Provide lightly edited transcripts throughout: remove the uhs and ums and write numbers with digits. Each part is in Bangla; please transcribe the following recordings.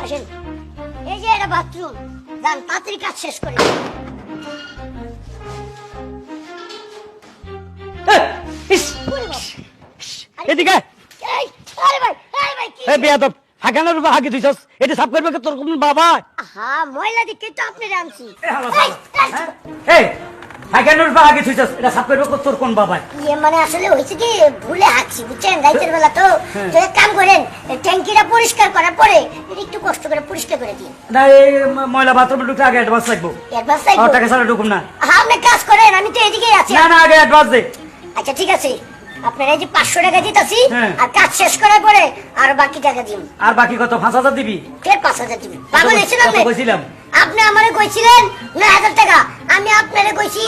আসেন। এই যে এটা বাথরুম, যান তাড়াতাড়ি কাজ শেষ করে। এদিকে আরে ভাই, আরে ভাই কি? এই বেয়াদব হাগানোর বা হাগি দিছস এটা সাফ করবে তোর কোন বাবা? হ্যাঁ ময়লা দিকে তো আপনি আনছি। এই হাগানোর বা হাগি দিছস এটা সাফ করবে তোর কোন বাবা? ইয়ে মানে আসলে হইছে কি ভুলে হাঁচছি বুঝছেন, রাতের বেলা তো। তো এক কাম করেন, ট্যাঙ্কিটা পরিষ্কার করার পরে একটু কষ্ট করে পরিষ্কার করে দিন। না এই ময়লা বাথরুমে ঢুকতে আগে অ্যাডভান্স লাগবো। অ্যাডভান্স চাইবো? টাকা ছাড়া ঢুকুম না। হ্যাঁ আপনি কাজ করেন, আমি তো এদিকেই আছি। না না আগে অ্যাডভান্স দে। আচ্ছা ঠিক আছে, আপনার এই যে 500 টাকা দিতাছি, হ্যাঁ। আর কাজ শেষ করার পরে আর বাকি টাকা দিন। আর বাকি কত 5000 দিবি? ফের 5000 দিবেন। পাগল হয়েছেন আপনি? কত কইছিলাম? আপনি আমারে কইছিলেন 9000 টাকা, আমি আপনারে কইছি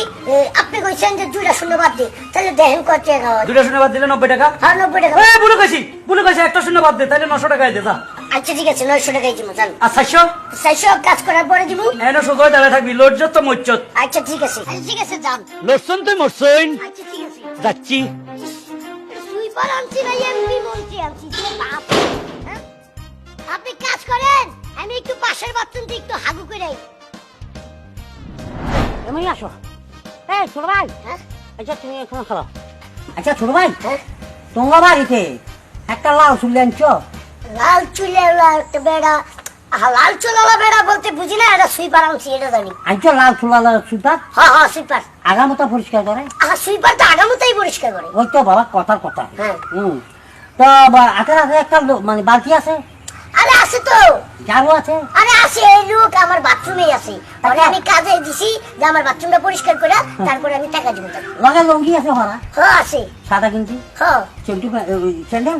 আপনি কইছেন যে 2টা শূন্য বাদ দে। তাহলে দেখেন কত টাকা হয়। 2টা শূন্য বাদ দিলে 90 টাকা। হ্যাঁ 90 টাকা। এই বুলো কইছি একটা শূন্য বাদ দে তাহলে 900 টাকায় দে যা। আচ্ছা ঠিক আছে 900 টাকাই দিব জান। আর 400 600 কাজ করার পরে দিব। এনো সুগয় দাঁড়ায় থাকবি লজ্জত তো মজ্জত। আচ্ছা ঠিক আছে, আচ্ছা ঠিক আছে যান। লসন তুই মরছইন আচ্ছা ঠিক আছে যাচ্ছি। সুইপার আনছি না এমপি মন্ত্রী আনছি যে বাপ। হ্যাঁ? আপনি কাজ করেন, আমি একটু পাশের বাথরুমে একটু হাগু করে। এমনি আসো। এই ছোট ভাই, হ্যাঁ আচ্ছা তুমি এখানে খাও। আচ্ছা ছোট ভাই, হ্যাঁ তোমার বাড়িতে একটা লাউ চুল আনছো? লাল চুলে একটা বেড়া, লাল চুলালা বেড়া বলতে বুঝি না, এটা সুইপার আনছি এটা জানি। আনছো লাউ চুলালা সুতার? হ্যাঁ হ্যাঁ সুইপার। আগামতা পরিষ্কার করে? সুইপার তো আগামতাই পরিষ্কার করে। ওই তো বাবা কথার কথা। হ্যাঁ। তো হাতের হাতে একটা মানে বালতি আছে, আরে আছে তো। ঝাড়ু আছে? আরে আছে, এই লোক আমার বাথরুমে আছে। পরে আমি কাজে দিছি যে আমার বাথরুমটা পরিষ্কার করে তারপরে আমি টাকা দিব তাকে। লগে লুঙ্গি আছে ভরা? হ্যাঁ আছে। সাদা কিনছি হ্যাঁ চেন্টু স্যান্ডেল?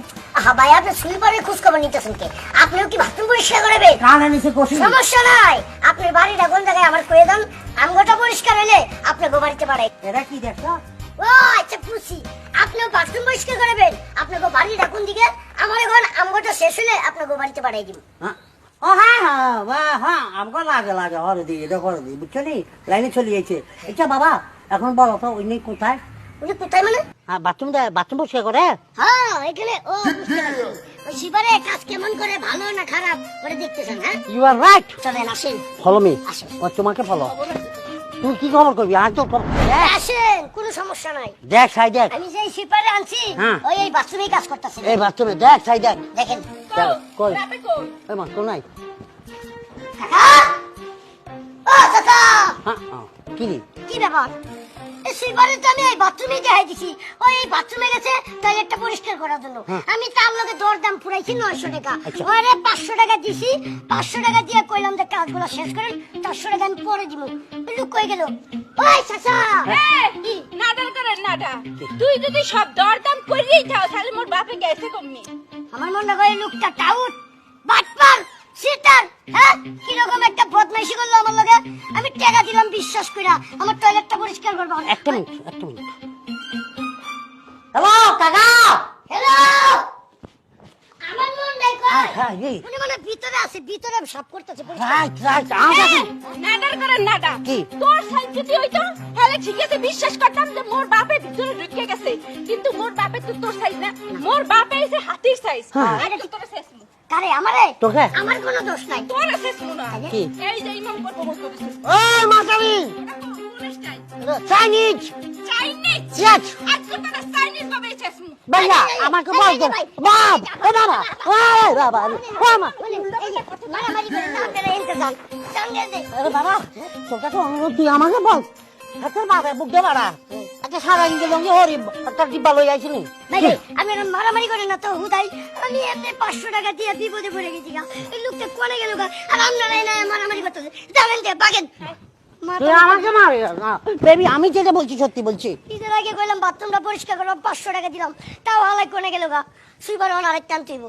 ভাই আপনি সুইপারের খোঁজ খবর নিতেছেন কে? আপনিও কি বাথরুম পরিষ্কার করবেন? কানে নিচে কষি। সমস্যা নাই, আপনার বাড়িটা কোন জায়গায় আমার কয়ে দেন, আমগোটা পরিষ্কার হলে আপনাকে বাড়িতে পাঠাই। এটা কি দেখছো? ও আচ্ছা বুঝছি, আপনিও বাথরুম পরিষ্কার করবেন, আপনাকে বাড়িটা কোন দিকে, আমার এখন আমগোটা শেষ হলে আপনাকে বাড়িতে পাঠাই দিব। হ্যাঁ। ও হ্যাঁ হ্যাঁ হ্যাঁ আমাকে লাগে লাগে হরে দিই এটা করে দিই বুঝছো নি, লাইনে চলে গেছে। আচ্ছা বাবা এখন বলো তো ওই নেই কোথায়? উনি কোথায় মানে? হ্যাঁ বাথরুম পরিষ্কার করে? হ্যাঁ এখানে। ও বুঝতে পারছি, ওই শিবারে কাজ কেমন করে, ভালো না খারাপ করে দেখতেছেন। হ্যাঁ ইউ আর রাইট। চলেন আসেন। Follow me. আসেন। ও তোমাকে ফলো। তুই কি খবর করবি আর তো আসেন, কোনো সমস্যা নাই। দেখ সাই দেখ। আমি যে শিপারে আনছি হ্যাঁ। ওই এই বাথরুমে কাজ করতেছি। এই বাথরুমে দেখ সাই দেখ। দেখেন। কই এই মা তো নাই। কাকা, ও কাকা, হ্যাঁ কি রে? কি ব্যাপার? এই শিপারে তো আমি এই বাথরুমে দেখাই দিছি, ওই এই বাথরুমে গেছে টয়লেটটা পরিষ্কার করার জন্য। আমি তার লগে দরদাম পুরাইছি 900 টাকা। আচ্ছা। ওরে 500 টাকা দিছি, 500 টাকা দিয়ে কইলাম যে কাজগুলো শেষ করেন, 400 টাকা আমি পরে দিব। লোক কই গেল? ওই চাচা, কি নাডার করে নাডা? তুই যদি সব দরদাম করিয়েই থাও তাহলে মোর বাপে গেছে কমনি। আমার মনে হয় লোকটা টাউট, বাটপার, সিটার। হ্যাঁ কিরকম একটা বদমাইশি করলো আমার লগে। আমি টাকা দিলাম বিশ্বাস কইরা আমার টয়লেটটা পরিষ্কার করবো। একটা মিনিট। হ্যালো কাকা। হ্যালো, আমার মন নাই কই? হ্যাঁ এই উনি মানে ভিতরে আছে, ভিতরে সব করতেছে পরিষ্কার। রাইট রাইট আমাকে নাডার করে নাডা। কি? তোর সাইজ যদি হইতো তাহলে ঠিক আছে বিশ্বাস করতাম যে মোর বাপে ভিতরে ঢুকে গেছে, কিন্তু মোর বাপে তো তোর সাইজ না, মোর বাপে এসে হাতির সাইজ। আরে তো তোর সাইজ কারে আমারে? তোকে? আমার কোনো দোষ নাই। তোর সাইজ না। কি? এই যে ইমাম করব করছিস ওই মাতামি চাইনিজ চাইনিজ। ইয়েস আজ তো তোর চাইনিজ বাবা চেসমু। ভাইয়া আমাকে বল দে বাপ ও বাবা ওই বাবা ও মা মারামারি করে না, আপনারা এনতে যান। সঙ্গে দে। আরে বাবা তোর কাছে অনুরোধ তুই আমাকে বল হাতের বাবা বুক দে বাড়া একটা সারা ইঞ্জে লঙ্গি হরি একটা ডিব্বা লই আইছিনি ভাই আমি আর মারামারি করে না তো হুদাই, আমি এমনি 500 টাকা দিয়ে বিপদে পড়ে গেছি গা। এই লোকটা কোনে গেল গা, আর আপনারা এই না মারামারি করতেছে। যাবেন কে বাগেন? তুই আমাকে মার না বেবি, আমি যেটা বলছি সত্যি বলছি। ঈদের আগে কইলাম বাথরুমটা পরিষ্কার করলাম, 500 টাকা দিলাম, তাও হালাই কোনে গেল গা। সুইবার আরেকটা আনতে হইব।